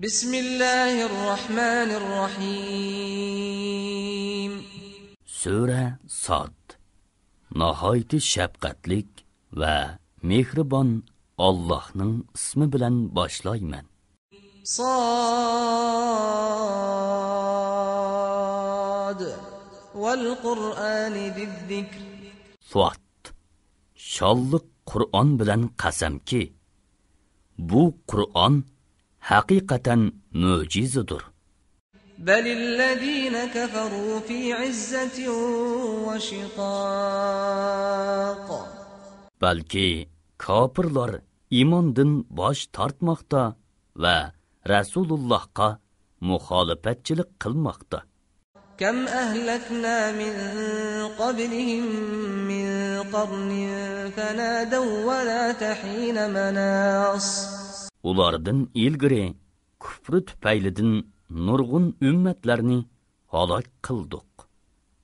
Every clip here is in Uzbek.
Bismillahirrahmanirrahim. Sura Sad. Nahayeti şefqatlik ve mehribon Allah'ның ismi bilan boshlayman. Sad vel Qur'ani ziz-zikr. Sad. Sholliq Qur'on bilan qasamki, bu Qur'on haqiqatan mo'jizadir. Belillezine keferu fi izzetin ve şiqaq. Balki kafirlar imondan bosh tortmoqda va Rasulullahga muxolifatchilik qilmoqda. Kam ahlakna min qablihim min qarnin fanadaw wa la tahina manas. Ulardan ilgari kufri tufaylidan nurg'un ummatlarni halok qildik.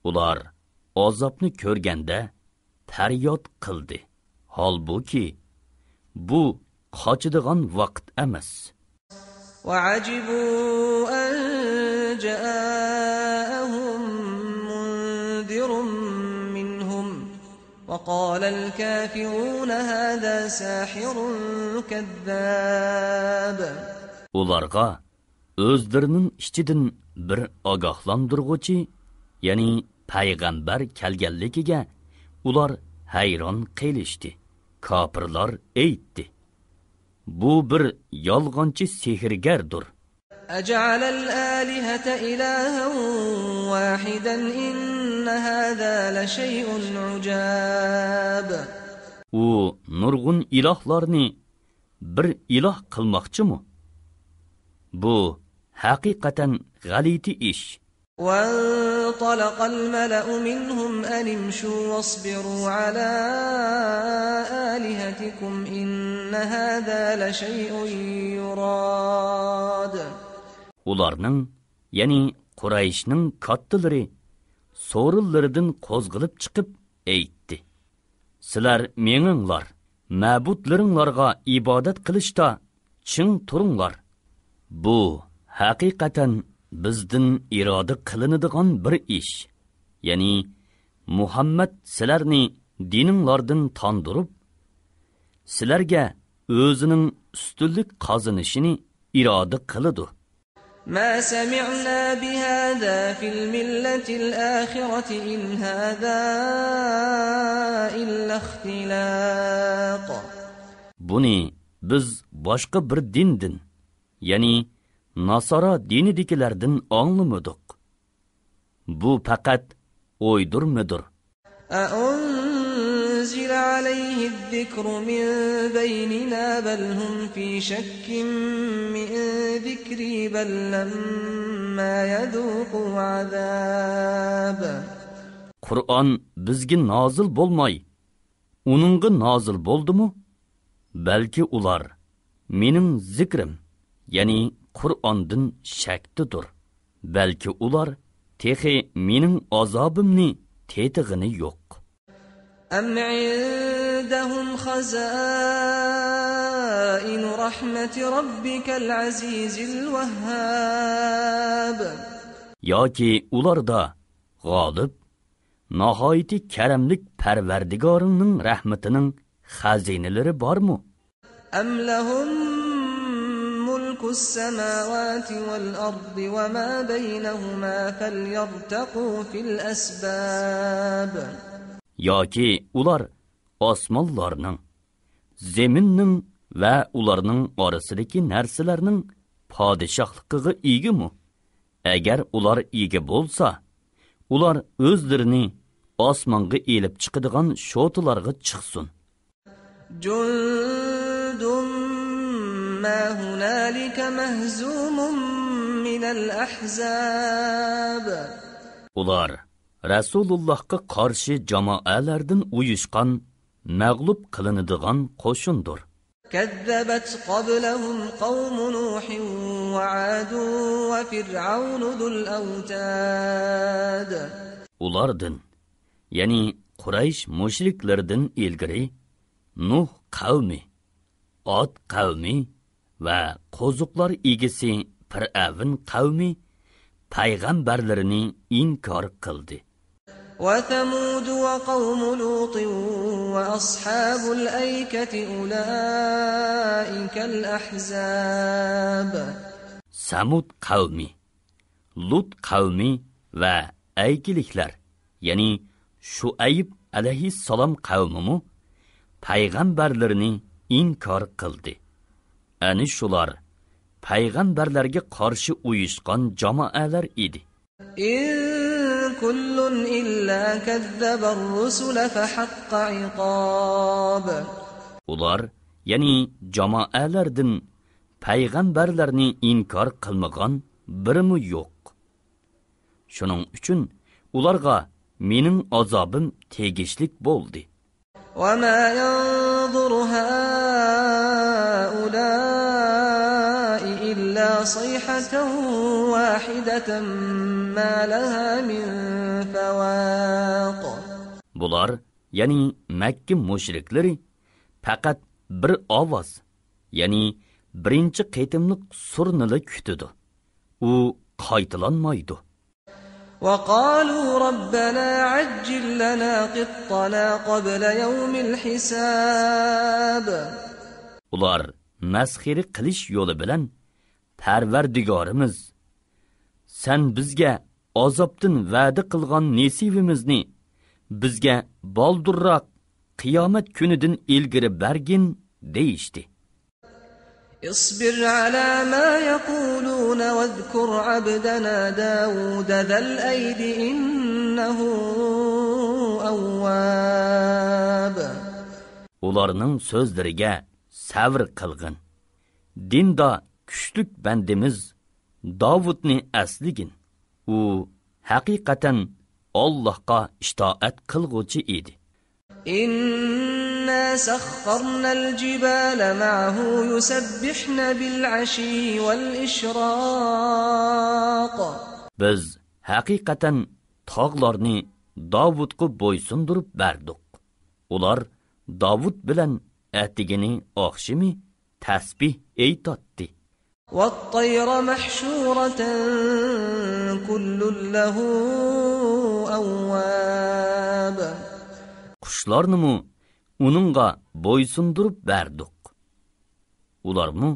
Ular azobni ko'rganda faryod qildi. Holbuki bu qochadigan vaqt emas. وعجبوا أن جاءهم منذر منهم وقال الكافرون هذا ساحر كذاب. Ularga o'zlarining ichidan bir ogohlantirg'uchi, ya'ni payg'ambar kelganligiga ular hayron qilishdi. Kafirlar aytdi: bu bir yolg'onchi sehrgardir. أجعل الآلهة إلها واحدا إن هذا لشيء عجاب. U nurg'un ilohlarni bir iloh qilmoqchimi? Bu haqiqatan g'alati ish. وانطلق الملأ منهم أن امشوا واصبروا على آلهتكم إن هذا لشيء يراد. Ularning, ya'ni Qurayshning kattalari so'rillaridan qo'zg'ilib chiqib aytdi: sizlar meninglar, ma'budlaringlarga ibodat qilishda ching turinglar. Bu haqiqatan bizdan iroda qilinadigan bir ish. Ya'ni Muhammad sizlarni dininglardan tandirib, sizlarga o'zining ustunlik qozonishini iroda qiladi. ما سمعنا بهذا في الملة الآخرة إن هذا إلا اختلاق. Buni biz boshqa bir dindin, ya'ni Nasara dinidikilardan anglamadik. Bu faqat o'ydirmadir. أأنزل عليه الذكر من بيننا بل هم في شك من ذكري بل لما يذوقوا عذاب. Qur'on bizga nozil bo'lmay, uningga nozil bo'ldi-mi? Balki ular mening zikrim, ya'ni Qur'ondan shakdidir. Balki ular texi mening azobimni tetig'ini yo'q. أم عندهم خزائن رحمة ربك العزيز الوهاب. Yoki ularda g'olib, nihoyatda karamlik Parvardigoringning rahmatining xazinalari bormi? أم لهم ملك السماوات والأرض وما بينهما فليرتقوا في الأسباب. Yoki ular osmonlarning, zaminning va ularning orasidagi narsalarning podshohligiga egami? Agar ular ega bo'lsa, ular o'zlarini osmonga elib chiqadigan sho'tlarga chiqsin. Jundun ma hunalika mahzumun min al-ahzab. Ular Rasulullahga qarshi jamoalardan uyushgan, mag'lub qilinadigan qo'shindir. كذبت قبلهم قوم نوح وعاد وفرعون ذو الأوتاد. Ulardan, ya'ni Quraysh mushriklaridan ilgari Nuh qavmi, Ad qavmi va qo'ziqlar egisi Fir'avn qavmi payg'ambarlarini inkor qildi. وثمود وقوم لوط وأصحاب الأيكة أولئك الأحزاب. Samud qavmi, Lut qavmi va aykiliklar, ya'ni Shuayb alayhissalom qavmi payg'ambarlarini inkor qildi. Ani shular payg'ambarlarga qarshi uyushgan jamoalar edi. كل إلا كذب الرسل فحق عقاب. Ular, ya'ni jamoalardan payg'ambarlarni inkor qilmagan birimi yo'q. Shuning uchun ularga mening azobim tegishlik bo'ldi. وما ينظر هؤلاء إلا صيحة واحدة ما لها من فواق. Bular, ya'ni Makka mushrikleri faqat bir ovoz, ya'ni birinchi qaytimliq surnili kutidi. U qaytilanmaydi. وقالوا ربنا عجل لنا قطنا قبل يوم الحساب. Ular masxiri qilish yo'li bilan Parvardigorimiz, sen bizga azobdan va'da qilgan nesibimizni bizga boldurroq qiyomat kunidan ilgari bergin deyishdi. اصبر على ما يقولون واذكر عبدنا داود ذا الأيد إنه أواب. Ularning so'zlariga sabr qilgin. Dinda kuchlik bandimiz Davudni asligin. U haqiqatan Allohga itoat qilguvchi edi. إنا سخرنا الجبال معه يسبحن بالعشي والإشراق. Biz haqiqatan tog'larni Davudga bo'ysundirib berdik. Ular Davud bilan atigini oqshimi tasbih aytdi. والطير محشورة كل له أواب. Qushlarni uningga bo'ysundirib berdik. Ularni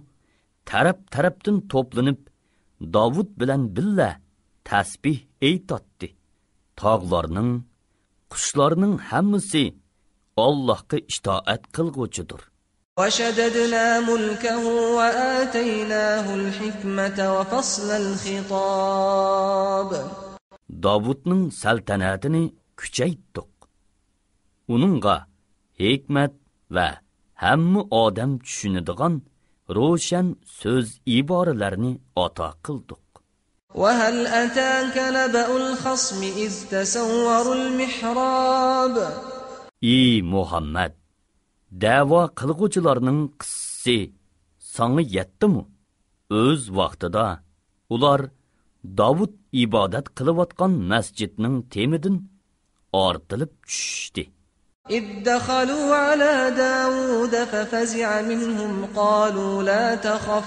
taraf-tarafdan to'planib Davud bilan billa tasbih aytdi. Tog'larning, qushlarning hammasi Allohga itoat qilguvchidir. وشددنا ملكه وآتيناه الحكمة وفصل الخطاب. Davudning saltanatini kuchaytdik. Uningga hikmat va hamma odam tushunadigan ro'shan so'z iboralarni ato qildik. وهل أتاك نبأ الخصم إذ تسوروا المحراب. Ey Muhammad, da'vo qilguvchilarning qissasi sana yetdimi? O'z vaqtida ular Davud ibodat qilayotgan masjidning temidan ortilib tushdi. إذ دخلوا على داود ففزع منهم قالوا لا تخف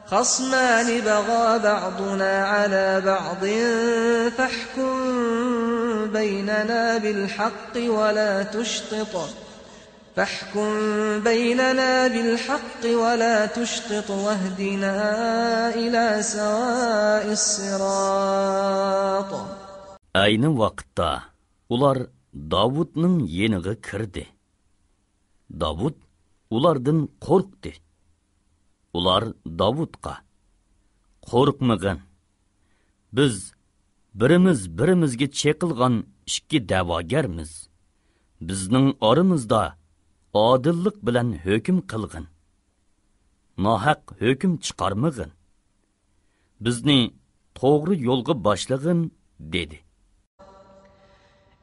خصمان بغى بعضنا على بعض فاحكم بيننا بالحق ولا تشطط واهدنا إلى سواء الصراط. Ayni vaqtda ular Davudning yeniga kirdi. Davud ulardan qo'rqdi. Ular Davudga: "Qo'rqmagin. Biz birimizga cheqilgan ikki da'vogarmiz. Bizning oramizda odillik bilan hukm qilgin. Nohaq hukm chiqarmagin. Bizni to'g'ri yo'lga boshlagin" dedi.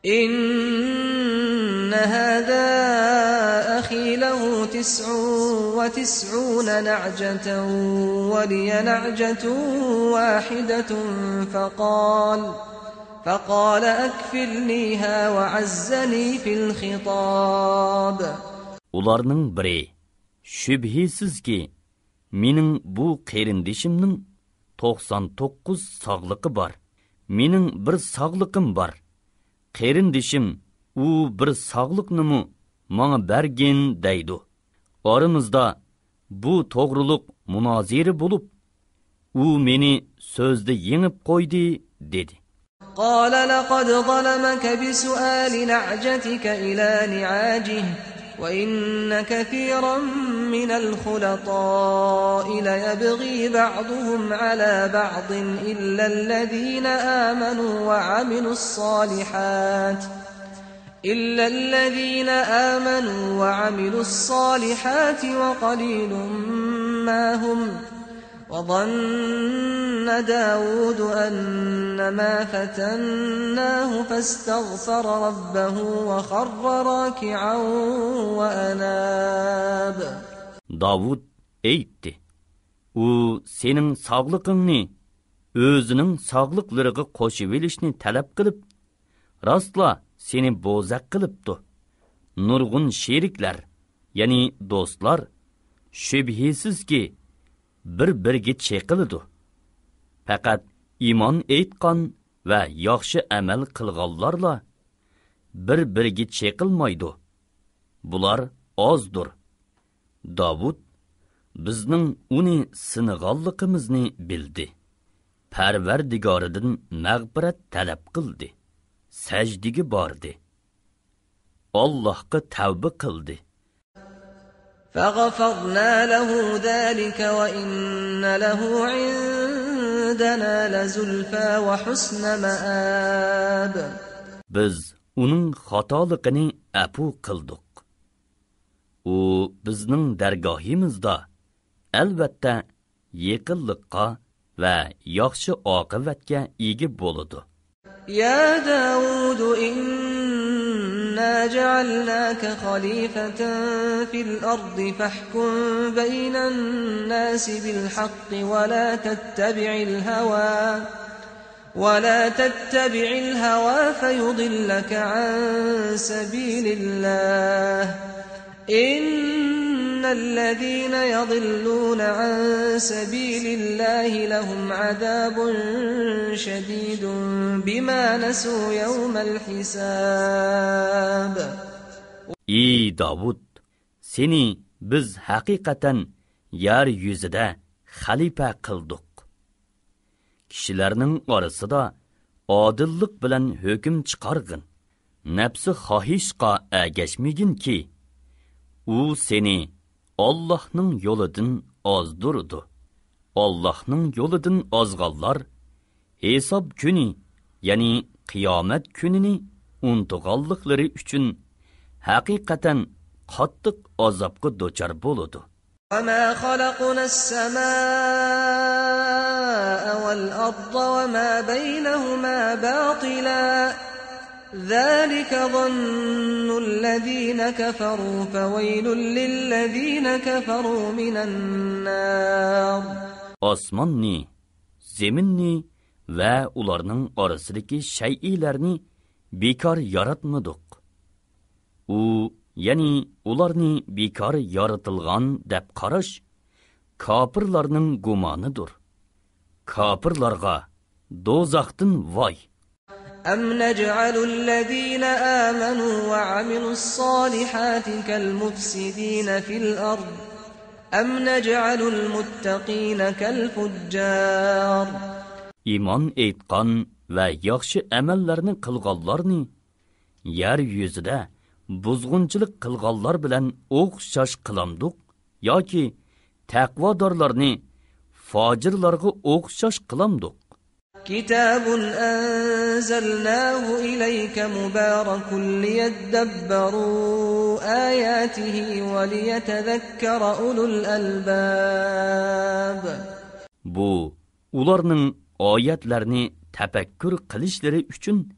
إن هذا أخي له 99 نعجة ولي نعجة واحدة فقال أكفلنيها وعزني في الخطاب. Ularning biri shubhisizki mening bu qarindishimning 99 sog'liqi bor. Mening bir sog'liqim bor. Qarindishim u bir sog'liqnimi menga bergin deydi. Oramizda bu to'g'riliq munozira bo'lib, u meni so'zda yengib qo'ydi dedi. قال لقد ظلمك بسؤال نعجتك إلى نعاجه وإن كثيرا من الخلطاء ليبغي بعضهم على بعض إلا الذين آمنوا وعملوا الصالحات وقليل ما هم وظن داود أنما فتناه فاستغفر ربه وخر راكعا وأناب. Davud aytdi: "U sening sog'liqingni o'zining sog'liqlariga qo'shib olishni talab qilib, rostla seni bo'zaq qilibdi. Nurg'un sheriklar, ya'ni do'stlar, shubhisizki bir-biriga cheqiladi. Faqat iymon aytgan va yaxshi amal qilganlarla bir-biriga cheqilmaydi. Bular ozdir." Davud bizning uni siniganligimizni bildi. Parvardigoridan mag'firat talab qildi. Sajdiga bordi. Allohga tavba qildi. فغفرنا له ذلك وإن له عندنا لزلفى وحسن مآب. Biz uning xatoligini afu qildik. U bizning dargohimizda albatta yaqinlikqa va yaxshi oqibatga ega bo'ladi. يا داود إنا جعلناك خليفة في الأرض فاحكم بين الناس بالحق ولا تتبع الهوى فيضلك عن سبيل الله إن الذين يضلون عن سبيل الله لهم عذاب شديد بما نسوا يوم الحساب. Ey Davud, seni biz haqiqatan yer yuzida xalifa qildik. Kishilarning orasida odillik bilan hukm chiqargin. Nafsi xohishqa agashmaginki, u seni Allohning yo'lidan ozdurdi. Allohning yo'lidan ozganlar hisob kuni, ya'ni qiyomat kunini unutganliklari uchun haqiqatan qattiq azobga duchor bo'ladi. وما خلقنا السماء والأرض وما بينهما باطلا ذلك ظن الذين كفروا فويل للذين كفروا من النار. Osmonni, zeminni va ularning orasidagi shay'larni bekor yaratmadik. U, ya'ni ularni bekor yaratilgan deb qarash kofirlarning gumonidir. Kofirlarga do'zaxdan voy. أم نجعل الذين آمنوا وعملوا الصالحات كالمفسدين في الأرض أم نجعل المتقين كالفجار. İman etqan va yaxshi amallarni qilganlarni yer yuzida buzg'unchilik qilganlar bilan o'xshash qilamdik yoki taqvodorlarni fojirlarga o'xshash qilamdik. كتاب أنزلناه إليك مبارك ليدبروا آياته وليتذكر أولو الألباب. Bu ularning oyatlarni tafakkur qilishlari uchun,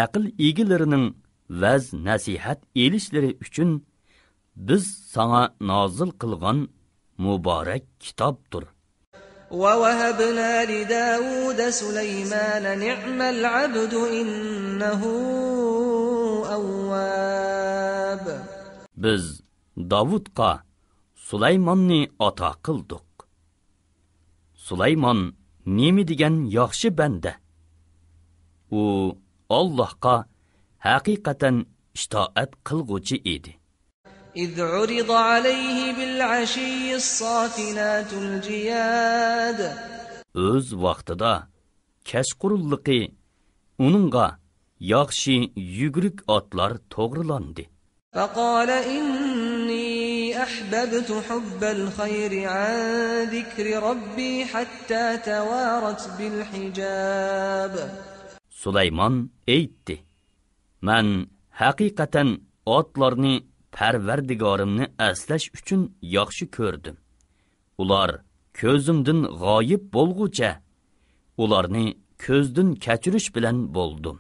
aql egalarining vaz nasihat elishlari uchun biz sana nozil qilgan muborak kitobdir. ووهبنا لداود سليمان نعم العبد إنه أواب. Biz Davudqa Sulaymonni ata qildik. Sulaymon nemi degan yaxshi banda. U Allohga haqiqatan itoat qilguvchi edi. إذ عرض عليه بالعشي الصافنات الجياد Öz vaqtida kashqurulliqi uningga yaxshi yuguruk otlar to'g'rilandi. فقال إني أحببت حب الخير عن ذكر ربي حتى توارت بالحجاب. Sulaymon aytdi: "Men haqiqatan otlarni Parvardigorimni aslash uchun yaxshi ko'rdim. Ular ko'zimdan g'oyib bo'lgucha, ularni ko'zdan kechirish bilan bo'ldim."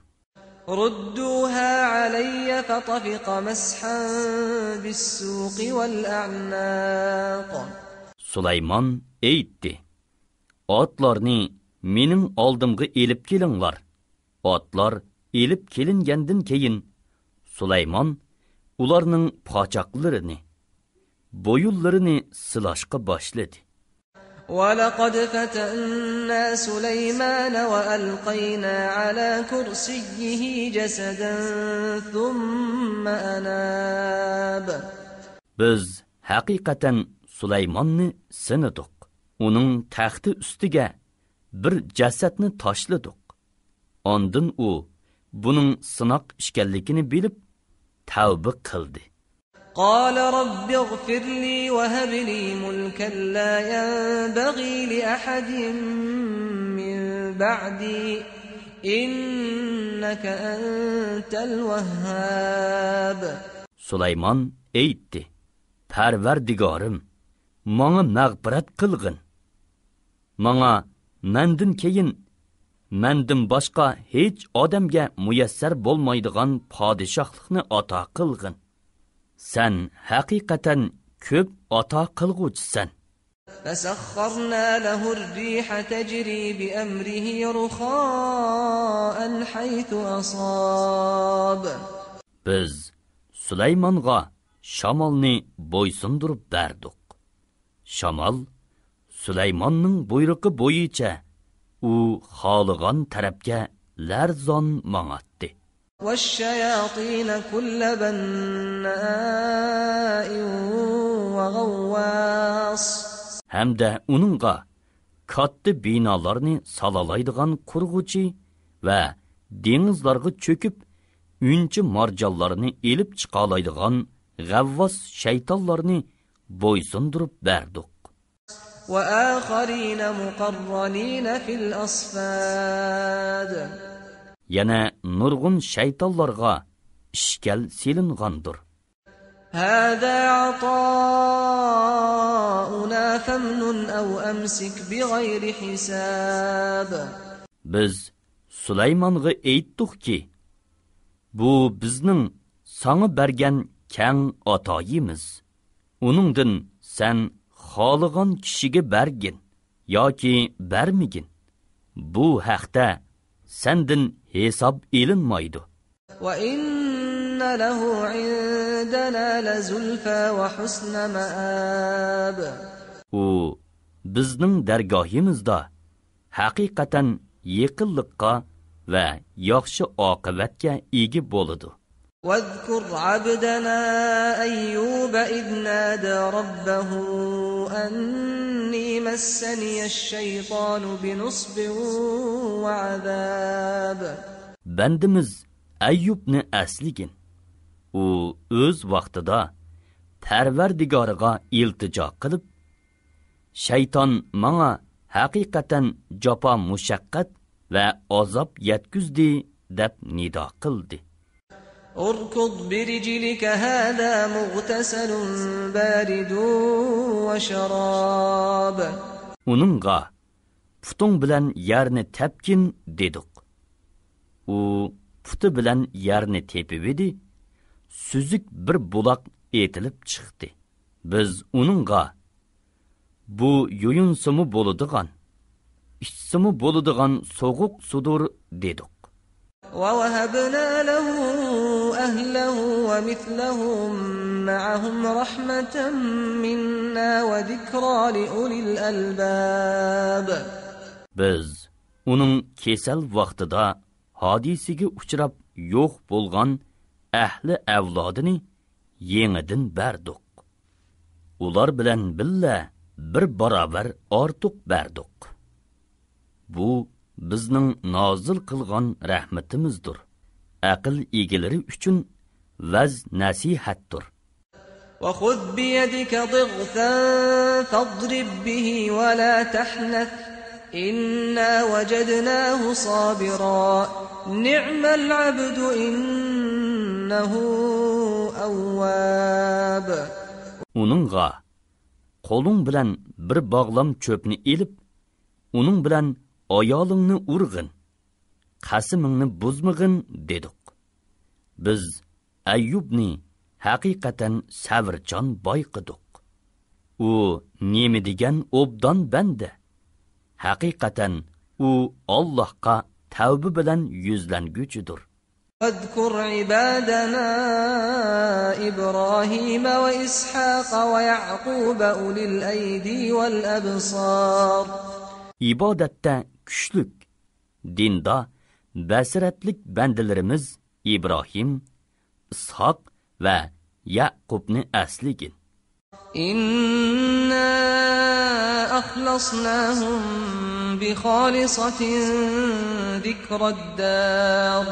ردوها علي فطفق مسحا بالسوق والأعناق. Sulaymon aytdi: "Otlarni mening oldimga elib kelinglar." Otlar elib kelingandan keyin Sulaymon ularning pochoqlarini, bo'yunlarini silashga boshladi. ولقد فتنا سليمان وألقينا على كرسيه جسدا ثم أناب. Biz haqiqatan Sulaymonni sinadik. Uning taxti ustiga bir jasadni tashladik. Ondan u buning sinoq ishkanligini bilib tavba qildi. قال رب اغفر لي وهب لي ملكا لا ينبغي لأحد من بعدي إنك أنت الوهاب. Sulaymon aytdi: "Parvardigorim, menga mag'firat qilgin. Menga mendan keyin mendan boshqa hech odamga muyassar bo'lmaydigan podshohlikni ato qilgin. Sen haqiqatan ko'p ato qilguvchisan." فسخرنا له الريح تجري بأمره رخاء حيث أصاب. Biz Sulaymonga shamolni bo'ysundirib berdik. Shamol Sulaymonning buyrug'i bo'yicha u xohlagan tarafga larzon mang'atdi. والشياطين كل بناء وغواص. Hamda uningga katta binolarni salalaydigan qurg'uchi va dengizlarga cho'kib unchi marjonlarni elib chiqalaydigan g'avvos shaytonlarni bo'ysundirib berdik. وآخرين مقرنين في الأصفاد. Yana nurg'un shaytonlarga ishkal selingandir. هذا عطاؤنا فامنن أو أمسك بغير حساب. Biz Sulaymonga aytdikki, bu bizning sana bergan keng atoyimiz. Uningdan sen xohlagan kishiga bergin yoki bermigin. Bu haqda sendin hesab elinmaydi. وإن له عندنا لزلفى وحسن مآب. U bizning dargohimizda haqiqatan yaqinlikqa va yaxshi oqibatga ega bo'ladi. واذكر عبدنا أيوب إذ نادى ربه أني مسني الشيطان بنصب وعذاب. Bandimiz Ayyubni asligin. U o'z vaqtida Parvardigoriga iltijo qilib, shayton menga haqiqatan jafo mushaqqat va azob yetkizdi deb nido qildi. اركض برجلك هذا مغتسل بارد وشراب. Uningga putung bilan yerni tepkin dedik. U puti bilan yerni tepib edi, suzuk bir buloq etilib chiqdi. Biz uningga bu yo'yinsimi bo'ladigan, ichsimi bo'ladigan so'g'uq sudur dedik. ووهبنا له أهله ومثلهم معهم رحمة منا وذكرى لأولي الألباب. Biz uning kesal vaqtida hodisiga uchrab yo'q bo'lgan ahli avlodini yengidan berdik. Ular bilan billa bir barobar ortiq berdik. Bu bizning nozil qilgan rahmatimizdir. Aql egalari uchun vaz nasihatdir. وخذ بيدك ضغثا فاضرب به ولا تحنث إنا وجدناه صابرا نعم العبد إنه أواب. Uningga qo'ling bilan bir bog'lam cho'pni elib, uning bilan ayolingni urg'in, qasimingni buzmag'in dedik. Biz Ayyubni haqiqatan savrchan boyqidik. U nima degan obdan banda. Haqiqatan u Allohga tavba bilan yuzlanguchidir. واذكر عبادنا إبراهيم وإسحاق ويعقوب أولي الأيدي والأبصار. İbadətdə küçlük, dində bəsirətlik bəndilərimiz İbrahim, İshaq və Yaqubni əsligin. İnna axlasnahum bi xalisatin zikrad-dar.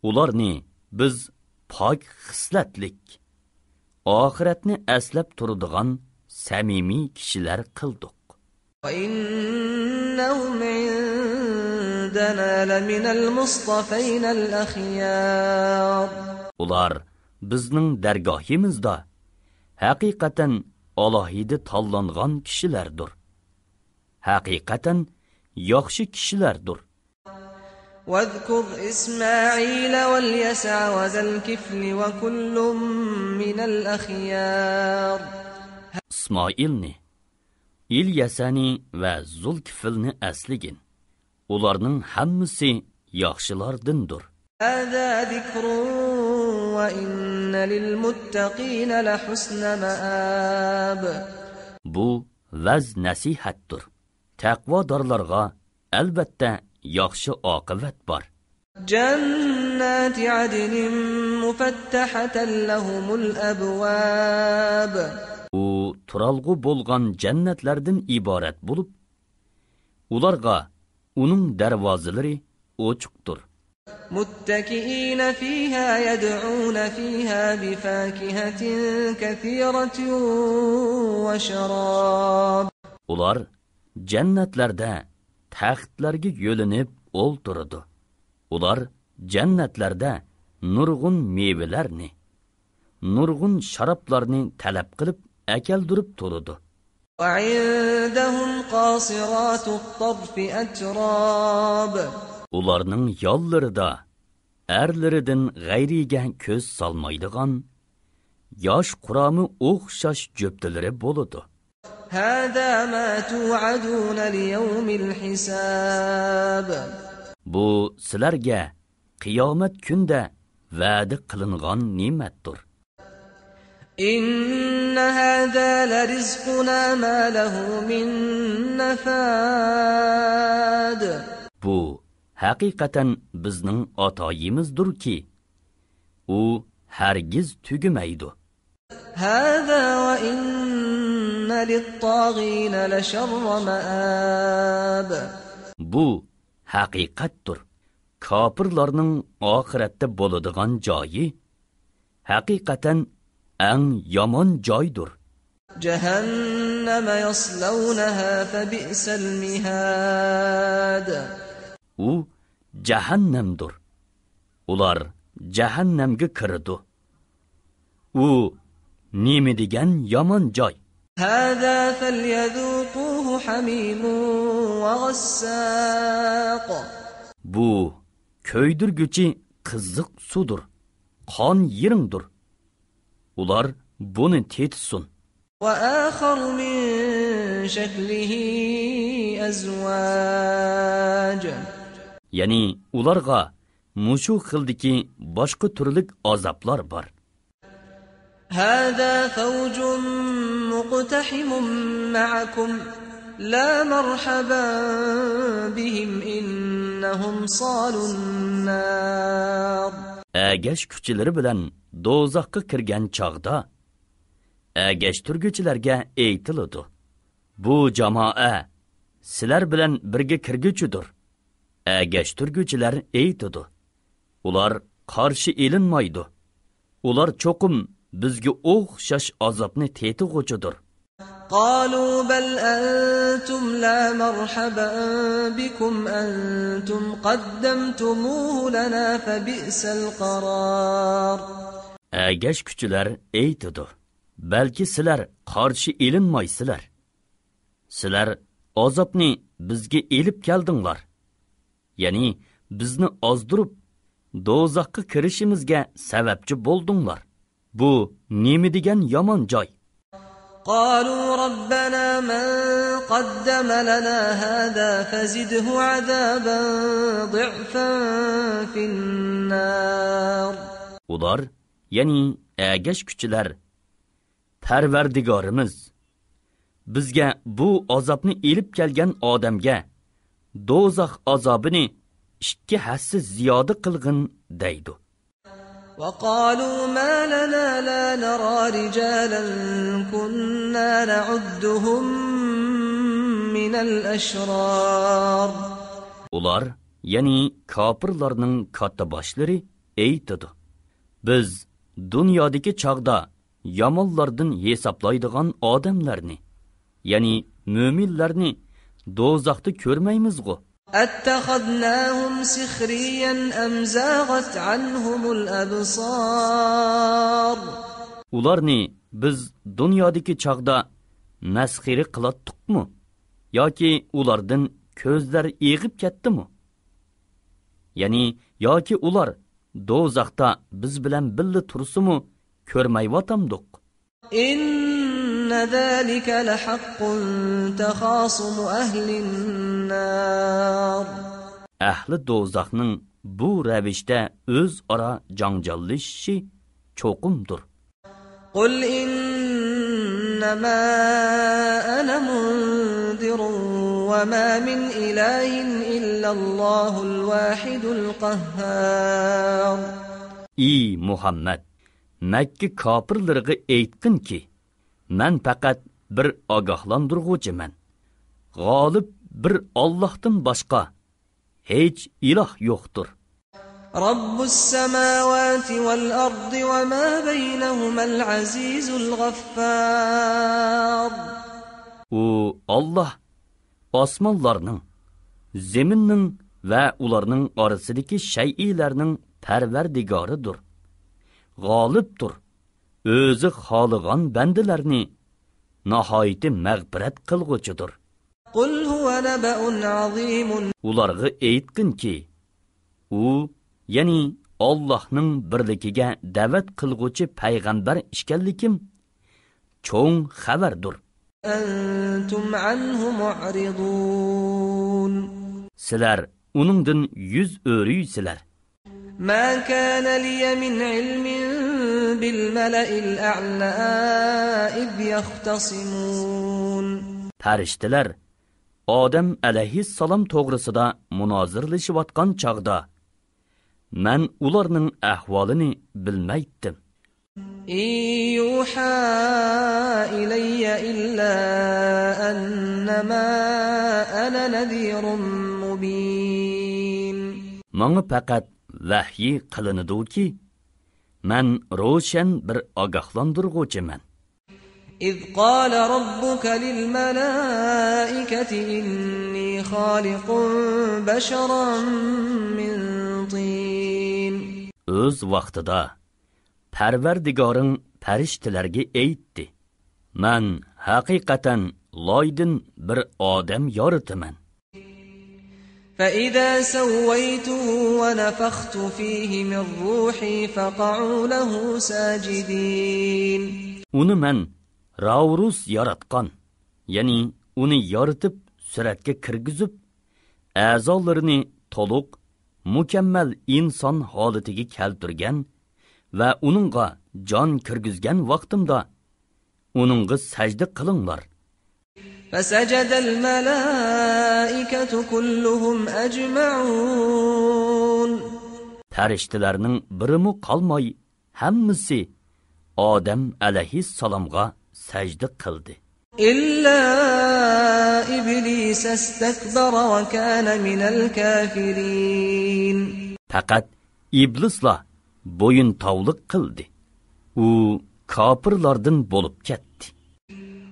Ularni biz pok xislatlik, oxiratni əslab turadigan samimiy kishilar qildik. وإنهم عندنا لمن المصطفين الأخيار. Ular bizning dargohimizda haqiqatan alohida tanlangan kishilardir. Haqiqatan yaxshi kishilardir. واذكر إسماعيل واليسع وذا الكفل وكل من الأخيار. İsmailni, İlyasani və Zulkifilni əsligin. Ularning hammasi yaxshilardindir. هذا ذكر وإن للمتقين لحسن مآب. Bu vaz nasihatdir. Taqvodorlarga albatta yaxshi oqibat bor. جنات عدن مفتحة لهم الأبواب. U turalg'u bo'lgan jannatlardan iborat bo'lib, ularga uning darvozalari ochiqdir. متكئين فيها يدعون فيها بفاكهة كثيرة وشراب. Ular jannatlarda taxtlarga yo'linib o'ltiradi. Ular jannatlarda nurg'un mevalarni, nurg'un sharoblarni talab qilib akaldirib turadi. وعندهم قاصرات الطرف أتراب. Ularning yollarida erlaridan g'ayriga ko'z solmaydigan yosh qurami o'xshash jo'ptilari bo'ladi. هذا ما توعدون ليوم الحساب. Bu sizlarga qiyomat kunda va'da qilingan ne'matdir. إن هذا لرزقنا ما له من نفاد. Bu haqiqatan bizning atoyimizdir-ki, u hargiz tugumaydi. هذا وإن للطاغين لشر مآب. Bu haqiqatdir. Kafirlarning oxiratda bo'ladigan joyi haqiqatan eng yomon joydir. جهنم يصلونها فبئس المهاد. U jahannamdir. Ular jahannamga kirdi. U nima degan yomon joy. هذا فليذوقوه حميم وغساق. Bu köydürgüçi qiziq sudur. Qon yiringdir. Ular buni tetsin. وآخر من شكله أزواج. Yani ularga mushu xildiki boshqa turlik azoblar bor. هذا فوج مقتحم معكم لا مرحبا بهم إنهم صالوا النار. Әгәш күчеләре белән дозаққа киргән чагда әгәш түргүчеләргә әйтилде. Бу җамаа sizlar bilan birga kirguchidir. Әгәш turguvchilar aytadi. Ular qarshi elinmaydi. Ular cho'qim bizga o'xshash azobni tetig'uchidir. قالوا بل أنتم لا مرحبا بكم أنتم قدمتموه لنا فبئس القرار. Әгәш kuchilar aytadi. Balki sizlar qarshi elinmaysizlar. Sizlar azobni bizga elib keldinglar. Ya'ni bizni ozdirib dozaqqa kirishimizga sababchi bo'ldinglar. Bu nima degan yomon joy? قالوا ربنا من قدم لنا هذا فزده عذابا ضعفا في النار. Ular, ya'ni әгәш kuchilar, Parvardigorimiz bizga bu azobni elib kelgan odamga do'zax azobini 2 hassa ziyoda qilg'in deydi. وقالوا ما لنا لا نرى رجالا كنا نعدهم من الأشرار. Ular, ya'ni kafirlarning katta başları aytadi. Biz dunyodagi chaqda yomonlardan hesaplaydigan odamlarni, ya'ni mo'minlarni do'zaxda ko'rmaymiz-ku. أتخذناهم سخريا أم زاغت عنهم الأبصار. Ularni biz dunyodagi chaqda masxiri qilatdiqmi yoki ulardan ko'zlar eg'ib ketdimi? Ya'ni yoki ular do'zaxda biz bilan birga tursimu ko'rmayvatamdiq. إن ذلك لحق تخاصم أهل النار. Ahli do'zaxning bu ravishda o'zaro janjallashishi cho'qimdir. قل إنما أنا منذر وما من إله إلا الله الواحد القهار. Ey Muhammad, Makka kafirlariga aytdinki, men faqat bir ogohlantiruvchiman. G'olib bir Allohdan boshqa hech iloh yo'qdir. رب السماوات والأرض وما بينهما العزيز الغفار. O Allah osmonlarning, zeminning va ularning orasidagi shay'larning Parvardigoridir. G'olibdir. O'zi xohlagan bandalarni nihoyat mag'firat qilg'uchidir. قل هو نبأ عظيم. Ularga aytqinki, u ya'ni Allohning birligiga da'vat qilguvchi payg'ambar ekanlikim cho'ng xabardir. أنتم عنه معرضون. Sizlar uningdan yuz o'riysizlar. ما كان لي من علم بالملأ الأعلى إذ يختصمون. Farishtalar Odam alayhissalom to'g'risida munozirlashayotgan chaqda men ularning ahvolini bilmaydim. إن يوحى إلي إلا أنما أنا نذير مبين. Menga faqat vahiy qilinadi-ki, men ro'shan bir ogohlantiruvchiman. إذ قال ربك للملائكة إني خالق بشرا من طين. O'z vaqtida Parvardigoring farishtalarga aytdi: Men haqiqatan loydan bir odam yoritaman. فإذا سويته ونفخت فيه من روحي فقعوا له ساجدين. Uni men Ravrus yaratgan, ya'ni uni yoritib suratga kirgizib, a'zolarini to'liq mukammal inson holatiga keltirgan va uningga jon kirgizgan vaqtimda uningga sajda qilinglar. فسجد الملائكة كلهم أجمعون. Farishtalarning birimi qolmay, hammasi Odam alayhissalomga sajda qildi. إلا إبليس استكبر وكان من الكافرين. Faqat iblisla boyun tavliq qildi. U kofirlardan bo'lib ketdi.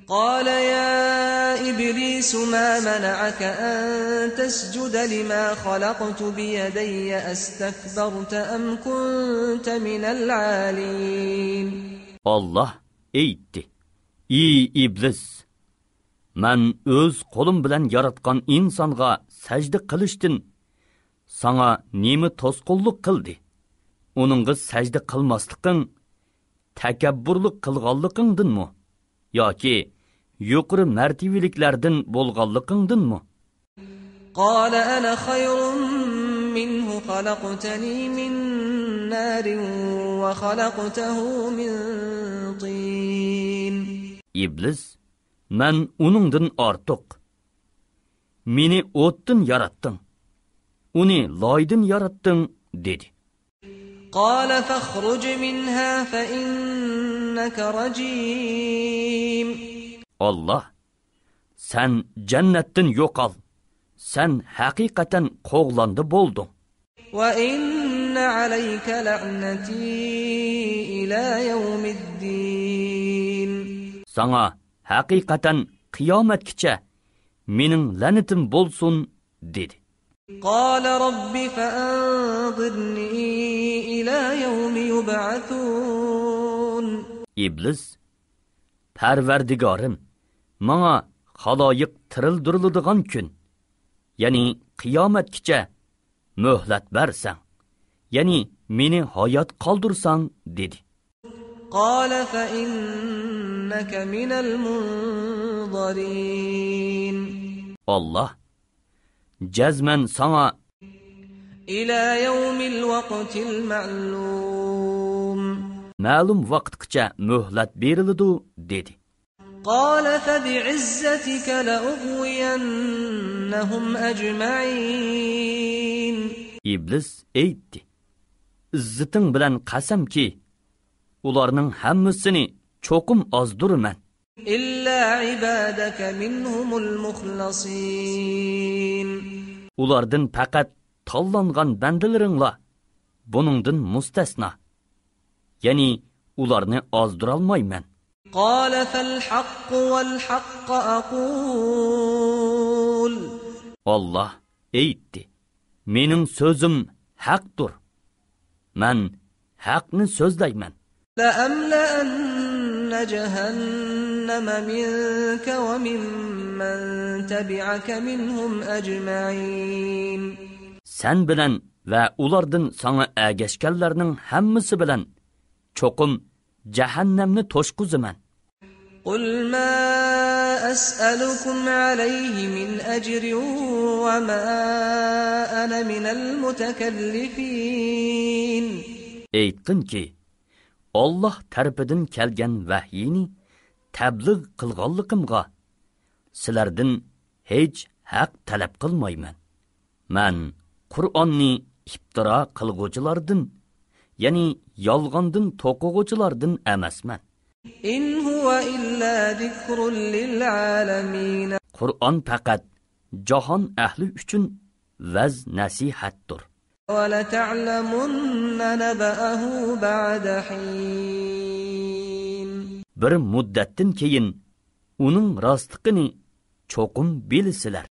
قال يا إبليس ما منعك أن تسجد لما خلقت بيدي أستكبرت أم كنت من العالين. Allah aytdi: "Ey iblis, men o'z qo'lim bilan yaratgan insonga sajda qilishdan sana nima to'sqinlik qildi? Uningga sajda qilmasliging takabburlik qilganligingdanmi yoki yuqori martabaliklardan bo'lganligingdanmi?" قال أنا خير منه خلقتني من نار وخلقته من طين. İblis, "Men uningdan ortiq. Meni o'tdan yaratding. Uni loydan yaratding" dedi. قال فاخرج منها فإنك رجيم. Allah, "Sen jannatdan yo'qol. Sen haqiqatan qo'g'landi bo'lding. وإن عليك لعنتي إلى يوم الدين. Sana haqiqatan qiyomatgacha mening la'natim bo'lsin" dedi. قال رب فأنظرني إلى يوم يبعثون. İblis, "Parvardigorim, menga xaloyiq tirildiriladigan kun, ya'ni qiyomatgacha muhlat bersang, ya'ni meni hayot qoldirsang" dedi. قال فإنك من المنظرين. Allah, "Jazman sana إلى يوم الوقت المعلوم. ma'lum vaqtgacha muhlat beriladi" dedi. قال فبعزتك لأغوينهم أجمعين. İblis aytdi: "İzzeting bilan qasamki, ularning hammasini cho'qim ozduraman. إلا عبادك منهم المخلصين. Ulardan faqat tanlangan bandalaringlar buningdan mustasno. Ya'ni ularni ozdurolmayman." قال فالحق والحق أقول. Allah aytdi: "Mening so'zim haqdir. Men haqni so'zlayman. لأملأن جهنم منك وممن تبعك منهم أجمعين. Sen bilan va ulardan sana ergashganlarning hammasi bilan cho'qim jahannamni to'shqizaman. قل ما أسألكم عليه من أجر وما أنا من المتكلفين. Aytdinki, Allah tarafidan kelgan vahyini tabliğ qilganligimga sizlardan hech haq talab qilmayman. Men Qur'onni iftira qilguvchilardan, ya'ni yolg'ondan to'qig'uvchilardan emasman. إن هو إلا ذكر للعالمين. Qur'on faqat jahon ahli uchun vaz nasihatdir. وَلَتَعْلَمُنَّ نَبَأَهُ بَعْدَ حِينٍ. Bir muddatdan keyin uning rostligini cho'qim bilisizlar.